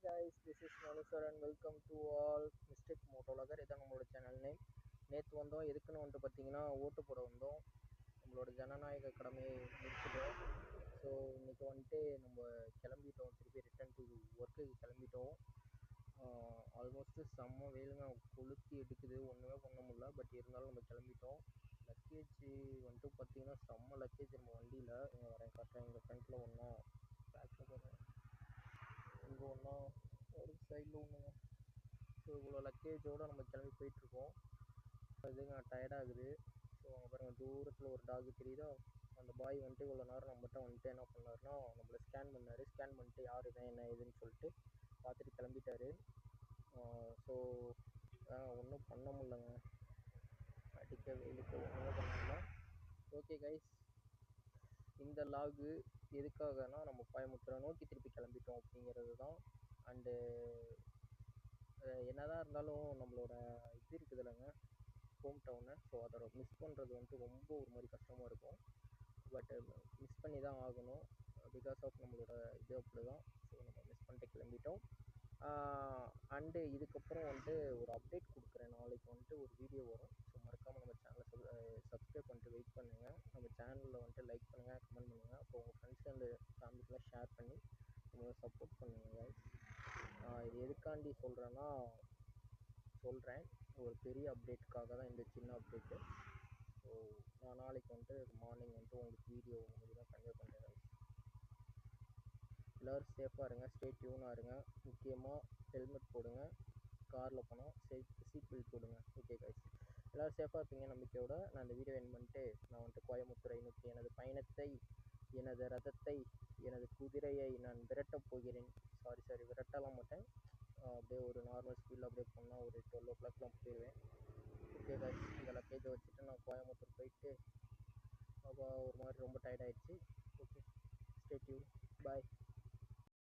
guys, this is Manusar and welcome to all Mistake Motologer. இதான் நம்மளோட channel name. நேற்று வந்தோம் எதுக்குன்னு வந்துட்டு பார்த்தீங்கன்னா ஓட்டு போட வந்தோம். நம்மளோட ஜனநாயக கடமையை முடிச்சிட்டோம். ஸோ இன்னைக்கு வந்துட்டு நம்ம கிளம்பிட்டோம், திருப்பி ரிட்டர்ன் டு ஒர்க்குக்கு கிளம்பிட்டோம். ஆல்மோஸ்ட்டு செம்ம வெயிலுங்க, கொளுத்தி எடுக்குது, ஒன்றுமே பண்ண முடியல. பட் இருந்தாலும் நம்ம கிளம்பிட்டோம். லக்கேஜ் வந்துட்டு பார்த்தீங்கன்னா செம்ம லக்கேஜ் நம்ம வண்டியில். வரேன் காட்டுறேன். எங்கள் ஃப்ரண்ட்டில் ஒன்றா பேக்கில் போகிறேன், இங்கே ஒன்றா ஒரு சைடில் ஒன்றுங்க. ஸோ இவ்வளோ லக்கேஜோடு நம்ம கிளம்பி போயிட்டுருக்கோம். இதுங்க டயர்டாகுது. ஸோ அங்கே பாருங்கள், தூரத்தில் ஒரு டாக் தெரியுதோ, அந்த பாய் வந்துட்டு இவ்வளோ நேரம் நம்மகிட்ட வந்துட்டு என்ன பண்ணாருன்னா நம்மளை ஸ்கேன் பண்ணார். ஸ்கேன் பண்ணிட்டு யார் இவன் என்ன ஏதுன்னு சொல்லிட்டு பார்த்துட்டு கிளம்பிட்டாரு. ஸோ ஒன்றும் பண்ண முடியலங்க, அடிக்க வெயிலுக்கு ஒன்றுமே பண்ண முடியல. ஓகே கைஸ், இந்த லாகு எதுக்காகனா நம்ம கோயம்புத்தூரை நோக்கி திருப்பி கிளம்பிட்டோம் அப்படிங்கிறது தான். அண்டு என்னதான் இருந்தாலும் நம்மளோட இது இருக்குது இல்லைங்க, ஹோம் டவுனு. ஸோ அதோட மிஸ் பண்ணுறது வந்துட்டு ரொம்ப ஒரு மாதிரி கஷ்டமாக இருக்கும். பட் மிஸ் பண்ணி தான் ஆகணும், பிகாஸ் ஆஃப் நம்மளோட இது அப்படி தான். ஸோ நம்ம மிஸ் பண்ணிட்டு கிளம்பிட்டோம். அண்டு இதுக்கப்புறம் வந்துட்டு ஒரு அப்டேட் கொடுக்குறேன். நாளைக்கு வந்துட்டு ஒரு வீடியோ வரும். ஸோ மறக்காமல் நம்ம சேனலை சப்ஸ்கிரைப் பண்ணிட்டு வெயிட் பண்ணுங்கள். நம்ம சேனலில் வந்துட்டு லைக் பண்ணுங்கள், கமெண்ட் பண்ணுங்கள். அப்புறம் உங்கள் ஃப்ரெண்ட்ஸ் அண்டு ஃபேமிலிக்கெலாம் ஷேர் பண்ணி உங்களை சப்போர்ட் பண்ணுங்கள். இது எதுக்காண்டி சொல்கிறேன்னா சொல்கிறேன், ஒரு பெரிய அப்டேட்டுக்காக தான் இந்த சின்ன அப்டேட்டு. ஸோ நான் நாளைக்கு வந்துட்டு மார்னிங் வந்துட்டு உங்களுக்கு வீடியோ மூலிமா கன்வே பண்ணுறேன். எல்லோரும் சேஃபாக இருங்க, ஸ்டே டியூனாக இருங்க. முக்கியமாக ஹெல்மெட் போடுங்க, காரில் போனால் சீட் பெல்ட் போடுங்க. ஓகே கைஸ், எல்லோரும் சேஃபாக இருப்பீங்க நம்பிக்கையோடு நான் இந்த வீடியோ என் பண்ணிட்டு நான் வந்துட்டு கோயம்புத்தூரை நோக்கி எனது பயணத்தை, எனது ரதத்தை, எனது குதிரையை நான் விரட்டப் போகிறேன். சாரி விரட்டலாம் மாட்டேன், அப்படியே ஒரு நார்மல் ஸ்பீடில் அப்படியே போனால் ஒரு 12 o'clockலாம் போயிடுவேன். ஓகே கைஸ், இந்த லக்கேஜை வச்சுட்டு நான் கோயம்புத்தூர் போயிட்டு அப்போ ஒரு மாதிரி ரொம்ப டயர்டாகிடுச்சு.